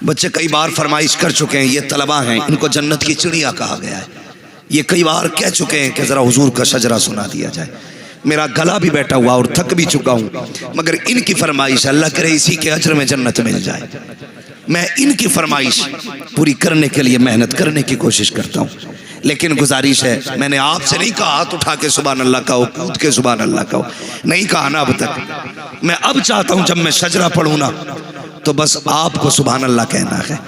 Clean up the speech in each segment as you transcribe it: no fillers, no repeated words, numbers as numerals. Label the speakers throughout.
Speaker 1: बच्चे कई बार फरमाइश कर चुके हैं, ये तलबा हैं, इनको जन्नत की चिड़िया कहा गया है। ये कई बार कह चुके हैं कि ज़रा हुजूर का शजरा सुना दिया जाए। मेरा गला भी बैठा हुआ और थक भी चुका हूँ, मगर इनकी फरमाइश, अल्लाह करे इसी के अजर में जन्नत मिल जाए। मैं इनकी फरमाइश पूरी करने के लिए मेहनत करने की कोशिश करता हूँ। लेकिन गुजारिश है, मैंने आपसे नहीं कहा हाथ उठा के सुभान अल्लाह कहो, कूद के सुभान अल्लाह कहो, नहीं कहा ना अब तक। मैं अब चाहता हूँ जब मैं शजरा पढ़ूँ ना तो बस आपको सुभान अल्लाह कहना है,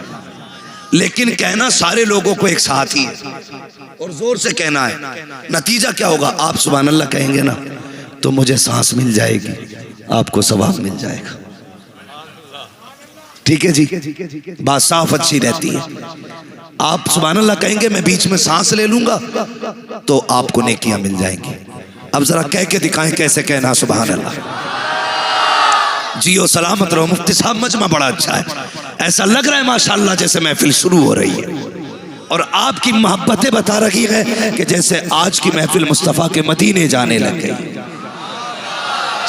Speaker 1: लेकिन कहना सारे लोगों को एक साथ ही है और जोर से कहना है। नतीजा क्या होगा, आप सुभान अल्लाह कहेंगे ना तो मुझे सांस मिल जाएगी, आपको सवाब मिल जाएगा। ठीक है जी, बात साफ अच्छी रहती है। आप सुभान अल्लाह कहेंगे, मैं बीच में सांस ले लूंगा तो आपको नेकियां मिल जाएंगी। अब जरा कह के दिखाएं कैसे कहना सुभान अल्लाह। जियो सलामत रहो। मुफ्ती साहब मजमा बड़ा अच्छा है, ऐसा लग रहा है माशाअल्लाह जैसे महफिल शुरू हो रही है और आपकी मोहब्बतें बता रही है कि जैसे आज की महफिल मुस्तफ़ा के मदीने जाने लग गई।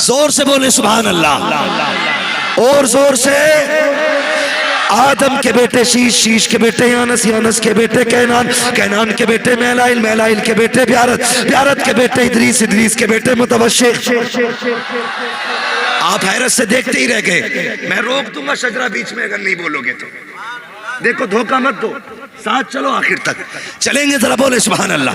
Speaker 1: जोर से बोले सुभान अल्लाह, और जोर से। आदम के बेटे शीश, शीश के बेटे यानस, यानस के बेटे कैनान, कैनान के बेटे मैलाइल, मैलाइल के बेटे ब्यारत, ब्यारत के बेटे इदरीस, इदरीस के बेटे मुतवश्शिर। आप हैरत से देखते ही रह गए। मैं रोक दूंगा शजरा बीच में अगर नहीं बोलोगे तो। देखो धोखा मत दो, साथ चलो आखिर तक चलेंगे। जरा बोले सुभान अल्लाह।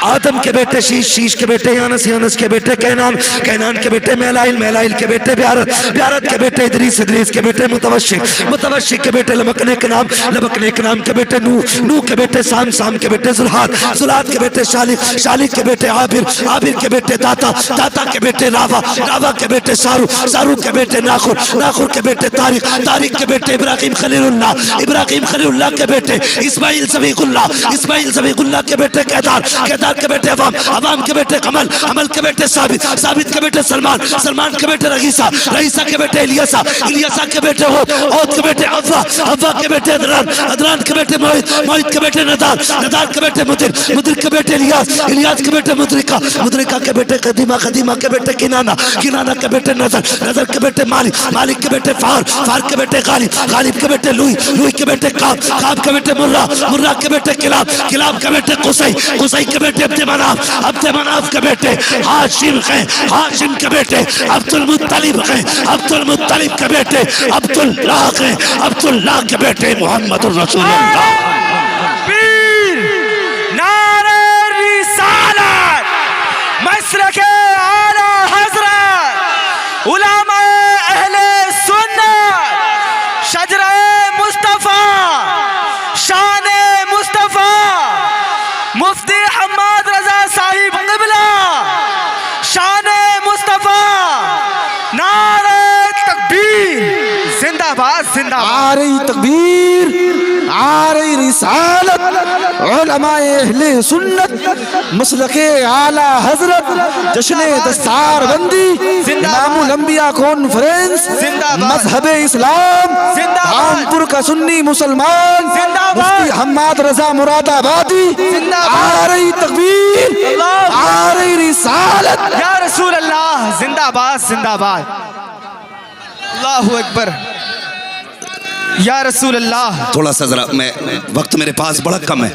Speaker 1: आदम के बेटे शीश, शीश के बेटे यानस, यानस के बेटे कैनान, कैनान के बेटे मैलाइल, मैलाइल के बेटे ब्यारत, ब्यारत के बेटे इदरीस, इदरीस के बेटे मुतवश्शिर, मुतवश्शिर के बेटे लमकने के नाम, लमकने के नाम के बेटे नूह, नूह के बेटे साम, साम के बेटे जुल्हाद, जुल्हाद के बेटे शालिक, शालिक के बेटे आबिर, आबिर के बेटे दाता, दाता के बेटे रावा, रावा के बेटे सारू, सारू के बेटे नाखुर, नाखुर के बेटे तारिक, तारिक के बेटे इब्राहिम खलीलुल्लाह, इब्राहिम खलीलुल्लाह के बेटे इस्माइल ज़बीहुल्लाह, इस्माइल ज़बीहुल्लाह के बेटे केदार, केदार के बेटे अवाम, अवाम के बेटे कमल, अमल के बेटे साबित, साबित के बेटे सलमान, सलमान के बेटे रईसा, रईसा के बेटे इलियासा, इलियासा के बेटे होद, होद के बेटे अव्वा, अव्वा के बेटे अदरान, अदरान के बेटे मोहित, मोहित के बेटे नदार, नदार के बेटे मुदिर, मुदिर के बेटे इलियास, इलियास के बेटे मुद्रिका, मुद्रिका के बेटे कदीमा, कदीमा के बेटे किनाना, किनाना के बेटे नजर, नजर के बेटे मालिक, मालिक के बेटे फार, फार के बेटे गालिब, गालिब के बेटे लुई, लुई के बेटे काब, काब के बेटे मुर्रा, मुर्रा के बेटे किलाब, किलाब के बेटे कुसै, कुसै के बेटे अब्दे मनाफ, अब्दे मनाफ के बेटे हाशिम है, हाशिम के बेटे अब्दुल मुत्तलिब है, अब्दुल मुत्तलिब के बेटे अब्दुल्लाह है, अब्दुल्लाह के बेटे मोहम्मद रसूलुल्लाह।
Speaker 2: पीर नारे रिसालत मसलके आला हज़रत उलमा अहले सुन्नत शजरा मुस्तफ़ा शान मुस्तफ़ा मुफ्ती हम्माद रजा साहिब क़िबला शान मुस्तफ़ा नारे तकबीर जिंदाबाद जिंदाबाद।
Speaker 3: आ रही तकबीर, आ रही रिसालत, उलमाए अहले सुन्नत मसलके आला हजरत, जश्ने दस्तार बंदी, इमामुल अंबिया कॉन्फ्रेंस, मजहब इस्लाम, कानपुर का सुन्नी मुसलमान, मुफ्ती हम्माद रजा मुरादाबादी। आ रही तकबीर, आ रही रिसालत,
Speaker 2: या रसूल अल्लाह जिंदाबाद जिंदाबाद। अल्लाहु अकबर या रसूल अल्लाह।
Speaker 1: थोड़ा सा जरा मैं, वक्त मेरे पास बड़ा कम है,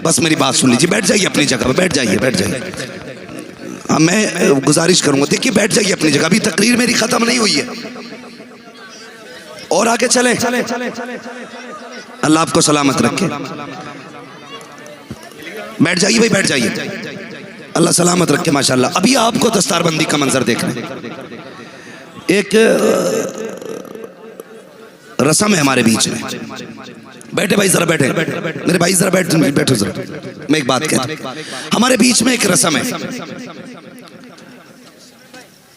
Speaker 1: बस मेरी बात सुन लीजिए। बैठ जाइए अपनी जगह पे, बैठ जाइए, बैठ जाइए। मैं गुजारिश करूंगा, देखिए बैठ जाइए अपनी जगह, अभी तकरीर मेरी खत्म नहीं हुई है और आगे चले। अल्लाह आपको सलामत रखे। बैठ जाइए भाई, बैठ जाइए, अल्लाह सलामत रखे माशाल्लाह। अभी आपको दस्तारबंदी का मंजर देखना है। एक रस्म है हमारे बीच में। बैठे भाई जरा, बैठे मेरे भाई जरा, बैठो जरा। मैं एक बात कहता हूं, हमारे बीच में एक रस्म है।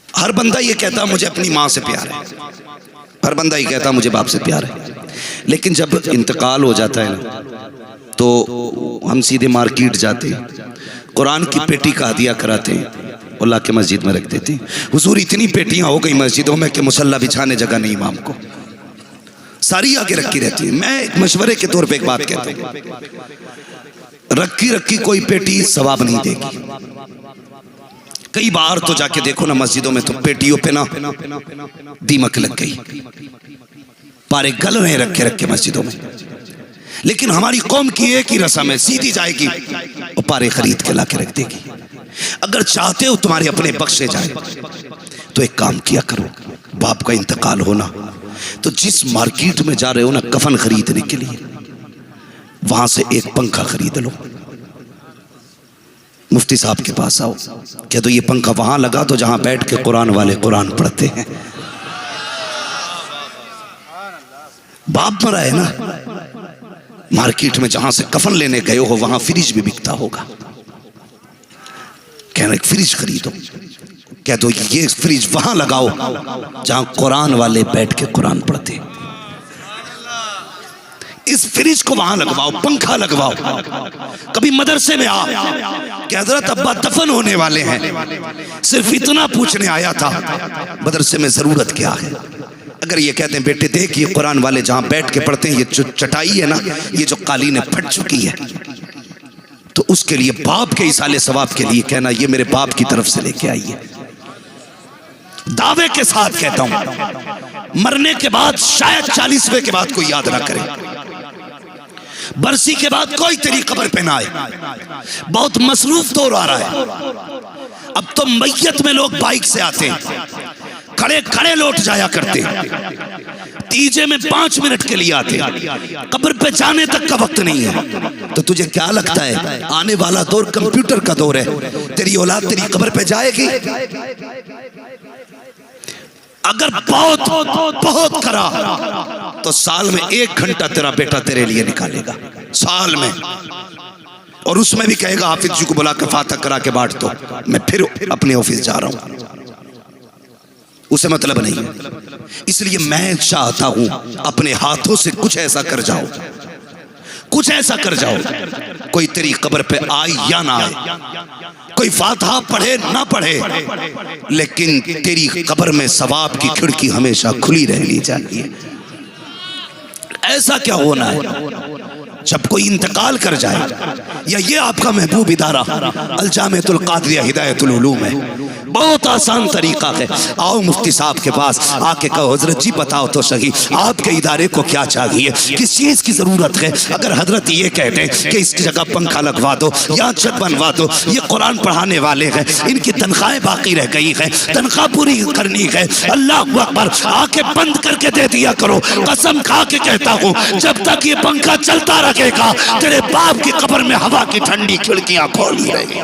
Speaker 1: हर बंदा ये कहता मुझे अपनी माँ से प्यार है, हर बंदा ये कहता मुझे बाप से प्यार है, लेकिन जब इंतकाल हो जाता है ना तो हम सीधे मार्केट जाते हैं, कुरान की पेटी का हदिया कराते हैं, अल्लाह के मस्जिद में रख देते हैं। हुजूर इतनी पेटियां हो गई मस्जिदों में कि मुसल्ला बिछाने जगह नहीं इमाम को, सारी आगे रखी रहती है। मैं एक मशवरे के तौर पे एक बात कहता हूँ, रखी रखी कोई पेटी सवाब नहीं देगी। कई बार तो जाके देखो ना मस्जिदों में तो पेटियों पे ना दीमक लग गई, पारे गल रहे रखे रखे मस्जिदों में। लेकिन हमारी कौम की एक ही रस्म है, सीधी जाएगी और पारे खरीद के ला के रख देगी। अगर चाहते हो तुम्हारे अपने बख्शे जाए तो एक काम किया करो, बाप का इंतकाल होना तो जिस मार्केट में जा रहे हो ना कफन खरीदने के लिए, वहां से एक पंखा खरीद लो। मुफ्ती साहब के पास आओ, कह दो ये पंखा वहां लगा दो जहां बैठ के कुरान वाले कुरान पढ़ते हैं। बाप मरा है ना, मार्केट में जहां से कफन लेने गए हो वहां फ्रिज भी बिकता होगा, कहना एक फ्रिज खरीदो। कह दो ये फ्रिज वहां लगाओ जहां कुरान वाले बैठ के कुरान पढ़ते हैं। इस फ्रिज को वहां लगवाओ, पंखा लगवाओ। कभी मदरसे में आ कि हजरत अब्बा दफन होने वाले हैं, सिर्फ इतना पूछने आया था मदरसे में जरूरत क्या है। अगर ये कहते हैं बेटे देख ये कुरान वाले जहां बैठ के पढ़ते हैं, ये जो चटाई है ना, ये जो कालीन फट चुकी है, तो उसके लिए बाप के इसाले सवाब के लिए कहना ये मेरे बाप की तरफ से लेके आई है। दावे के साथ कहता हूं, मरने के बाद शायद 40वें के बाद कोई याद ना करे, बरसी के बाद कोई तेरी कब्र पे ना आए। बहुत मसरूफ दौर आ रहा है, अब तो मैयत में लोग बाइक से आते हैं, खड़े खड़े लौट जाया करते हैं, तीजे में 5 मिनट के लिए आते हैं, कब्र पे जाने तक का वक्त नहीं है। तो तुझे क्या लगता है आने वाला दौर कंप्यूटर का दौर है, तेरी औलाद तेरी कब्र पे जाएगी? अगर बहुत करा तो साल में 1 घंटा तेरा बेटा तेरे लिए निकालेगा, साल में, और उसमें भी कहेगा हाफिज जी को बुला के फातह करा के बांट दो, मैं फिर अपने ऑफिस जा रहा हूं। उसे मतलब नहीं है। इसलिए मैं चाहता हूं अपने हाथों से कुछ ऐसा कर जाओ, कुछ ऐसा कर जाओ, कोई तेरी कब्र पे आए या ना आए, कोई फातिहा पढ़े ना पढ़े, लेकिन तेरी कब्र में सवाब की खिड़की हमेशा खुली रहनी चाहिए। ऐसा क्या होना है जब कोई इंतकाल कर जाए, या ये आपका महबूब इदारा अल-जामिअतुल कादरिया हिदायतुल उलूम है, बहुत आसान तरीका है। आओ मुफ्ती साहब के पास आके कहो हजरत जी बताओ तो सही आपके इदारे को क्या चाहिए, किस चीज की जरूरत है। अगर हजरत ये कहते हैं कि इसकी जगह पंखा लगवा दो या छत बनवा दो, ये कुरान पढ़ाने वाले हैं, इनकी तनख्वाहें बाकी रह गई है, तनख्वाह पूरी करनी है, अल्लाह अकबर, आके बंद करके दे दिया करो। कसम खा के कहता हूँ जब तक ये पंखा चलता रहेगा तेरे बाप की कब्र में हवा की ठंडी खिड़कियां खोली रहेगी।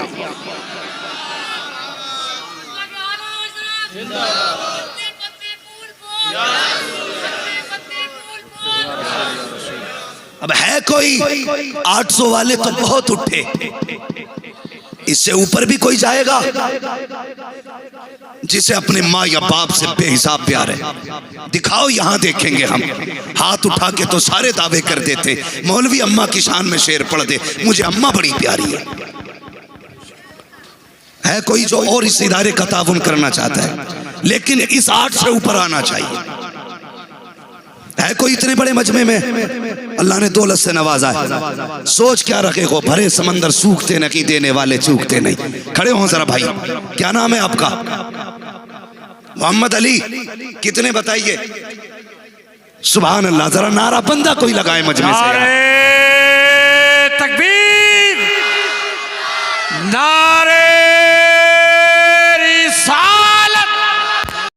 Speaker 1: अब है कोई 800 वाले तो बहुत उठे, इससे ऊपर भी कोई जाएगा जिसे अपने माँ या बाप से बेहिसाब प्यार है? दिखाओ, यहां देखेंगे हम। हाथ उठा के तो सारे दावे कर देते, मौलवी अम्मा की शान में शेर पढ़ दे, मुझे अम्मा बड़ी प्यारी है कोई जो और इस इदारे का ताउन करना चाहता है, लेकिन इस 8 से ऊपर आना चाहिए। है कोई इतने बड़े मजमे में अल्लाह ने दौलत से नवाजा है, सोच क्या रखे हो, भरे समंदर सूखते नहीं, देने वाले चूकते नहीं। खड़े हो जरा भाई, क्या नाम है आपका? मोहम्मद अली। कितने बताइए? सुभान अल्लाह, जरा नारा बंदा कोई लगाए मजमे से।